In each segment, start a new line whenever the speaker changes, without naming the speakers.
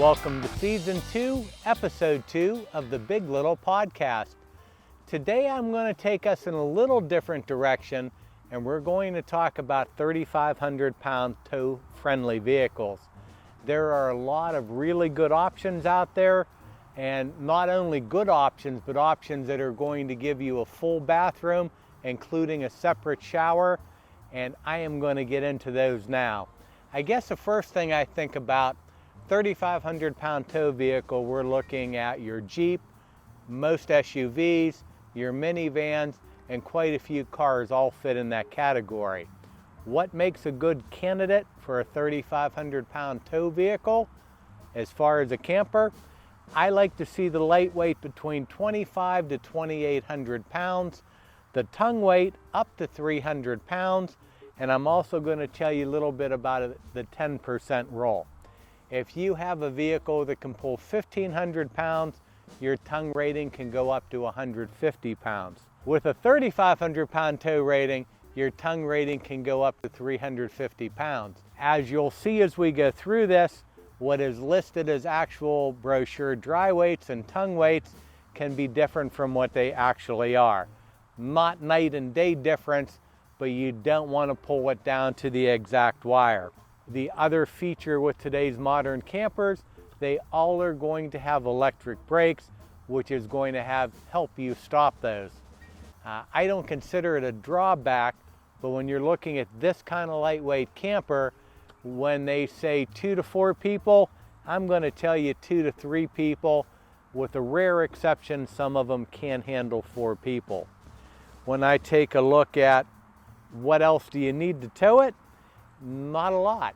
Welcome to Season 2, Episode 2 of the Big Little Podcast. Today I'm going to take us in a little different direction, and we're going to talk about 3,500-pound tow-friendly vehicles. There are a lot of really good options out there, and not only good options, but options that are going to give you a full bathroom, including a separate shower, and I am going to get into those now. I guess the first thing I think about 3,500-pound tow vehicle, we're looking at your Jeep, most SUVs, your minivans, and quite a few cars all fit in that category. What makes a good candidate for a 3,500-pound tow vehicle? As far as a camper, I like to see the lightweight between 2,500 to 2,800 pounds, the tongue weight up to 300 pounds, and I'm also going to tell you a little bit about the 10% rule. If you have a vehicle that can pull 1,500 pounds, your tongue rating can go up to 150 pounds. With a 3,500-pound tow rating, your tongue rating can go up to 350 pounds. As you'll see as we go through this, what is listed as actual brochure dry weights and tongue weights can be different from what they actually are. Not night and day difference, but you don't want to pull it down to the exact wire. The other feature with today's modern campers, they all are going to have electric brakes, which is going to help you stop those. I don't consider it a drawback, but when you're looking at this kind of lightweight camper, when they say 2 to 4 people, I'm going to tell you 2 to 3 people. With a rare exception, some of them can handle 4 people. When I take a look at what else do you need to tow it, not a lot.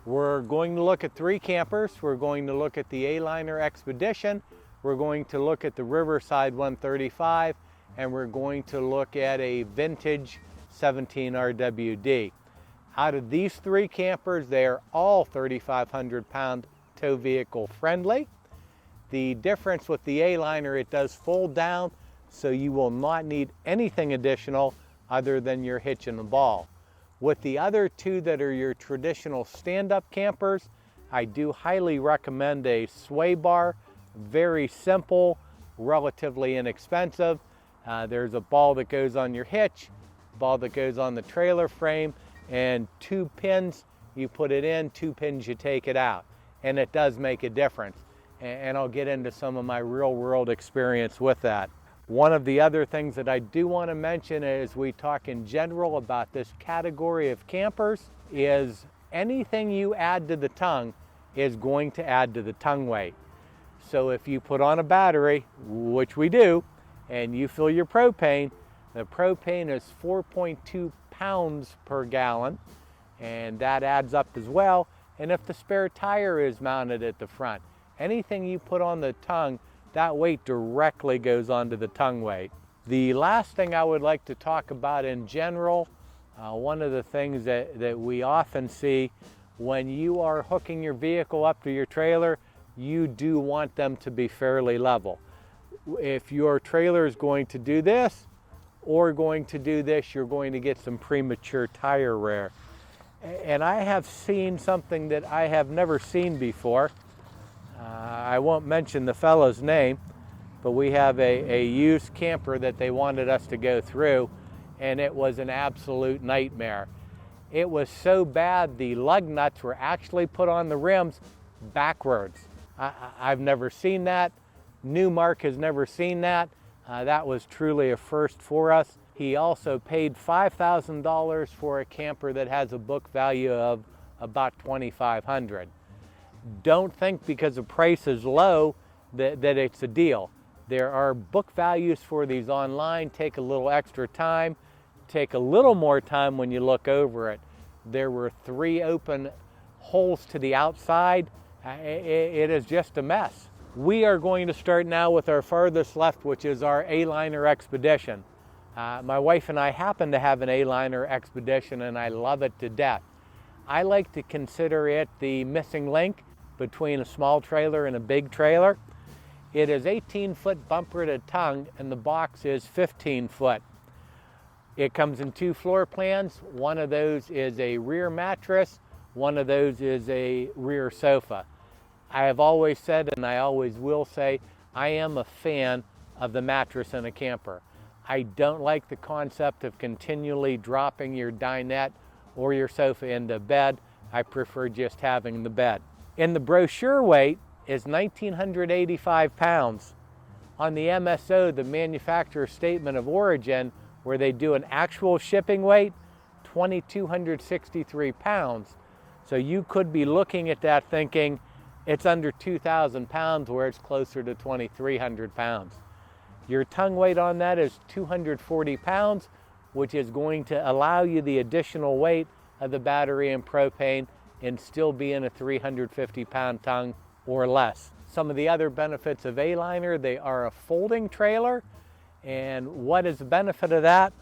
We're going to look at 3 campers. We're going to look at the A-Liner Expedition. We're going to look at the Riverside 135, and we're going to look at a vintage 17 RWD. Out of these 3 campers, they are all 3,500-pound tow vehicle friendly. The difference with the A-Liner, it does fold down, so you will not need anything additional other than your hitch and the ball. With the other 2 that are your traditional stand-up campers, I do highly recommend a sway bar. Very simple, relatively inexpensive. There's a ball that goes on your hitch, ball that goes on the trailer frame, and 2 pins you put it in, 2 pins you take it out. And it does make a difference. And I'll get into some of my real-world experience with that. One of the other things that I do want to mention as we talk in general about this category of campers is anything you add to the tongue is going to add to the tongue weight. So if you put on a battery, which we do, and you fill your propane, the propane is 4.2 pounds per gallon, and that adds up as well. And if the spare tire is mounted at the front, anything you put on the tongue, that weight directly goes onto the tongue weight. The last thing I would like to talk about in general, one of the things that we often see when you are hooking your vehicle up to your trailer, you do want them to be fairly level. If your trailer is going to do this or going to do this, you're going to get some premature tire wear. And I have seen something that I have never seen before. I won't mention the fellow's name, but we have a used camper that they wanted us to go through, and it was an absolute nightmare. It was so bad the lug nuts were actually put on the rims backwards. I've never seen that. Newmark has never seen that. That was truly a first for us. He also paid $5,000 for a camper that has a book value of about $2,500. Don't think because the price is low that it's a deal. There are book values for these online. Take a little extra time. Take a little more time when you look over it. There were 3 open holes to the outside. It is just a mess. We are going to start now with our farthest left, which is our A-Liner Expedition. My wife and I happen to have an A-Liner Expedition, and I love it to death. I like to consider it the missing link between a small trailer and a big trailer. It is 18-foot bumper to tongue, and the box is 15 foot. It comes in 2 floor plans. One of those is a rear mattress. One of those is a rear sofa. I have always said, and I always will say, I am a fan of the mattress in a camper. I don't like the concept of continually dropping your dinette or your sofa into bed. I prefer just having the bed. In the brochure weight is 1,985 pounds. On the MSO, the manufacturer's statement of origin, where they do an actual shipping weight, 2,263 pounds. So you could be looking at that thinking it's under 2,000 pounds where it's closer to 2,300 pounds. Your tongue weight on that is 240 pounds, which is going to allow you the additional weight of the battery and propane and still be in a 350 pound tongue or less. Some of the other benefits of A-Liner, they are a folding trailer. And what is the benefit of that?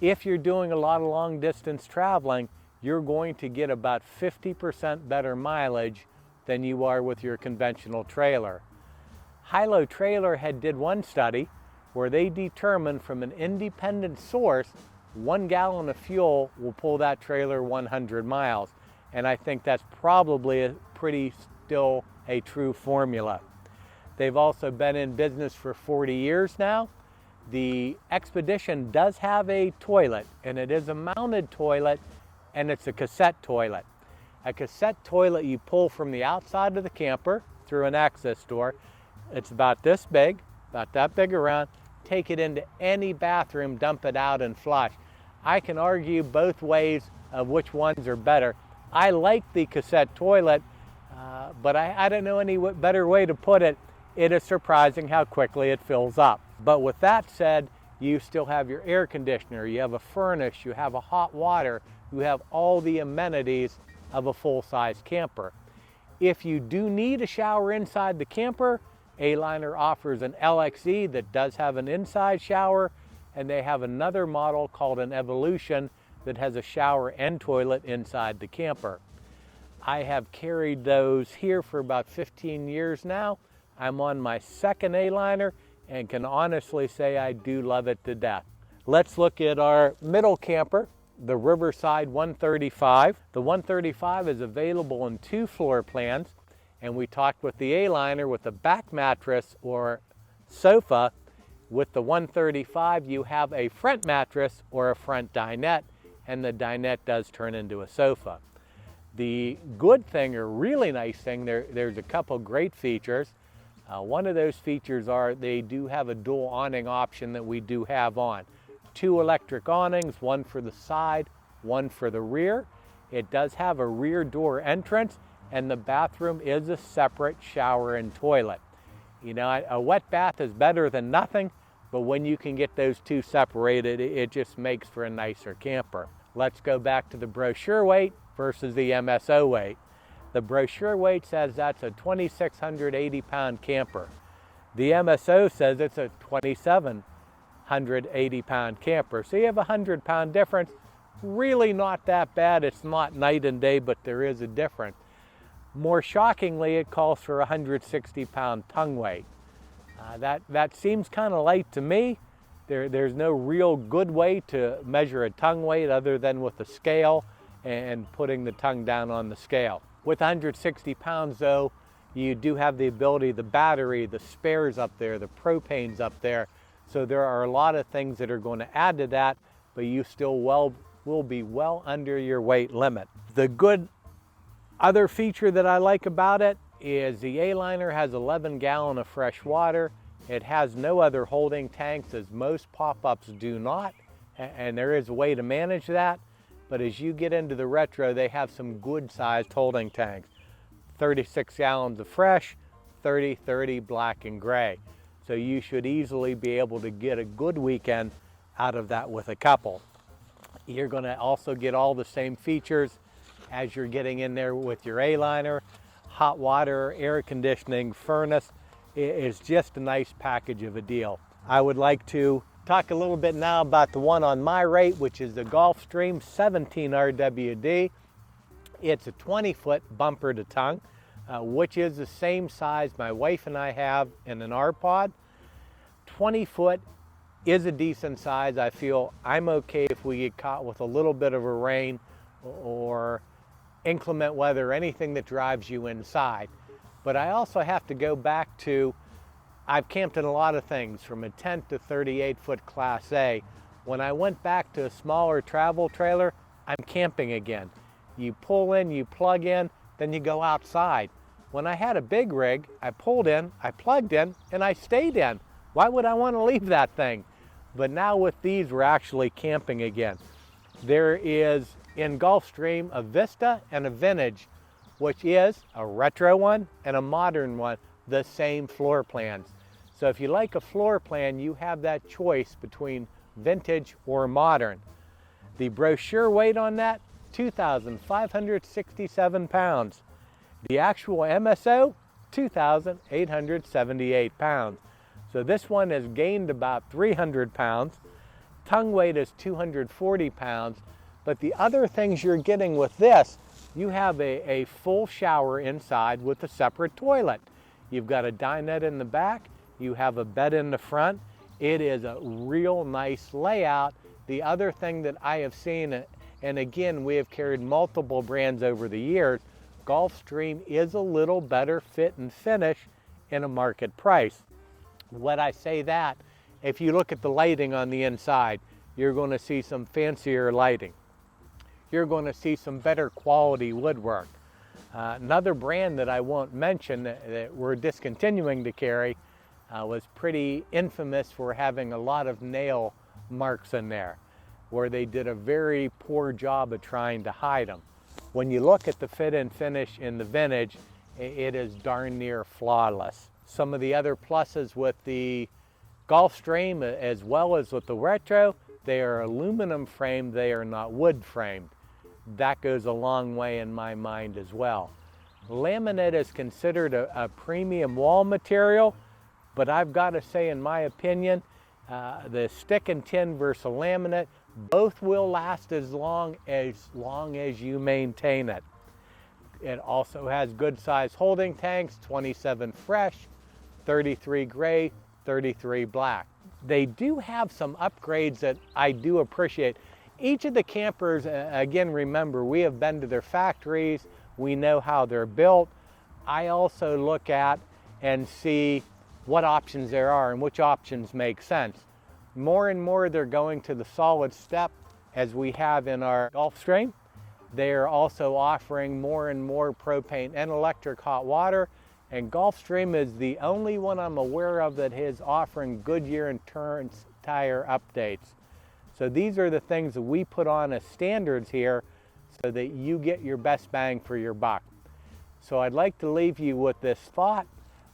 If you're doing a lot of long distance traveling, you're going to get about 50% better mileage than you are with your conventional trailer. Hilo Trailer did one study where they determined from an independent source 1 gallon of fuel will pull that trailer 100 miles. And I think that's probably still a true formula. They've also been in business for 40 years now. The Expedition does have a toilet, and it is a mounted toilet, and it's a cassette toilet. A cassette toilet you pull from the outside of the camper through an access door. It's about this big, about that big around. Take it into any bathroom, dump it out, and flush. I can argue both ways of which ones are better. I like the cassette toilet, but I don't know any better way to put it. It is surprising how quickly it fills up. But with that said, you still have your air conditioner, you have a furnace, you have a hot water, you have all the amenities of a full-size camper. If you do need a shower inside the camper, A-Liner offers an LXE that does have an inside shower, and they have another model called an Evolution that has a shower and toilet inside the camper. I have carried those here for about 15 years now. I'm on my second A-Liner and can honestly say I do love it to death. Let's look at our middle camper, the Riverside 135. The 135 is available in 2 floor plans, and we talked with the A-Liner with a back mattress or sofa. With the 135, you have a front mattress or a front dinette, and the dinette does turn into a sofa. The good thing, or really nice thing, there's a couple great features. One of those features are they do have a dual awning option that we do have on. 2 electric awnings, one for the side, one for the rear. It does have a rear door entrance, and the bathroom is a separate shower and toilet. You know, a wet bath is better than nothing, but when you can get those two separated, it just makes for a nicer camper. Let's go back to the brochure weight versus the MSO weight. The brochure weight says that's a 2,680 pound camper. The MSO says it's a 2,780 pound camper. So you have a 100 pound difference. Really not that bad. It's not night and day, but there is a difference. More shockingly, it calls for a 160 pound tongue weight. That seems kind of light to me. There's no real good way to measure a tongue weight other than with a scale and putting the tongue down on the scale. With 160 pounds though, you do have the ability, the battery, the spares up there, the propane's up there. So there are a lot of things that are going to add to that, but you still will be well under your weight limit. The good other feature that I like about it is the A-Liner has 11 gallons of fresh water. It has no other holding tanks, as most pop-ups do not, and there is a way to manage that. But as you get into the retro, they have some good sized holding tanks. 36 gallons of fresh, 30 black and gray. So you should easily be able to get a good weekend out of that with a couple. You're going to also get all the same features as you're getting in there with your A-Liner. Hot water, air conditioning, furnace. It's just a nice package of a deal. I would like to talk a little bit now about the one on my rate, which is the Gulfstream 17 RWD. It's a 20-foot bumper to tongue, which is the same size my wife and I have in an R-Pod. 20 foot is a decent size. I feel I'm okay if we get caught with a little bit of a rain or inclement weather, anything that drives you inside. But I also have to go back to, I've camped in a lot of things, from a tent to 38-foot Class A. When I went back to a smaller travel trailer, I'm camping again. You pull in, you plug in, then you go outside. When I had a big rig, I pulled in, I plugged in, and I stayed in. Why would I want to leave that thing? But now with these, we're actually camping again. There is in Gulfstream a Vista and a Vintage, which is a retro one and a modern one, the same floor plans. So if you like a floor plan, you have that choice between vintage or modern. The brochure weight on that, 2,567 pounds. The actual MSO, 2,878 pounds. So this one has gained about 300 pounds. Tongue weight is 240 pounds. But the other things you're getting with this, you have a full shower inside with a separate toilet. You've got a dinette in the back. You have a bed in the front. It is a real nice layout. The other thing that I have seen, and again, we have carried multiple brands over the years, Gulfstream is a little better fit and finish in a market price. When I say that, if you look at the lighting on the inside, you're going to see some fancier lighting. You're going to see some better quality woodwork. Another brand that I won't mention that we're discontinuing to carry was pretty infamous for having a lot of nail marks in there, where they did a very poor job of trying to hide them. When you look at the fit and finish in the Vintage, it is darn near flawless. Some of the other pluses with the Gulfstream, as well as with the Retro, they are aluminum framed, they are not wood framed. That goes a long way in my mind as well. Laminate is considered a premium wall material, but I've got to say, in my opinion, the stick and tin versus laminate, both will last as long as you maintain it. It also has good size holding tanks, 27 fresh, 33 gray, 33 black. They do have some upgrades that I do appreciate. Each of the campers, again, remember, we have been to their factories, we know how they're built. I also look at and see what options there are and which options make sense. More and more they're going to the solid step, as we have in our Gulfstream. They are also offering more and more propane and electric hot water, and Gulfstream is the only one I'm aware of that is offering Goodyear and Turns tire updates. So these are the things that we put on as standards here so that you get your best bang for your buck. So I'd like to leave you with this thought.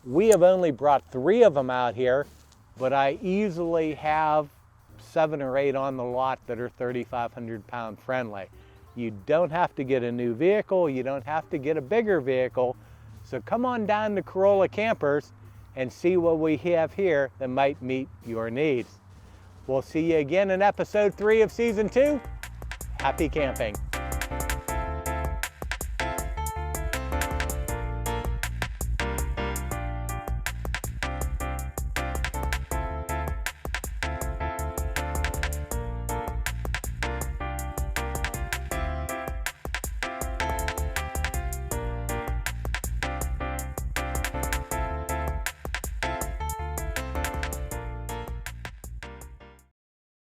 We have only brought 3 of them out here, but I easily have 7 or 8 on the lot that are 3,500 pound friendly. You don't have to get a new vehicle, you don't have to get a bigger vehicle. So come on down to Kerola Campers and see what we have here that might meet your needs. We'll see you again in episode 3 of season 2. Happy camping.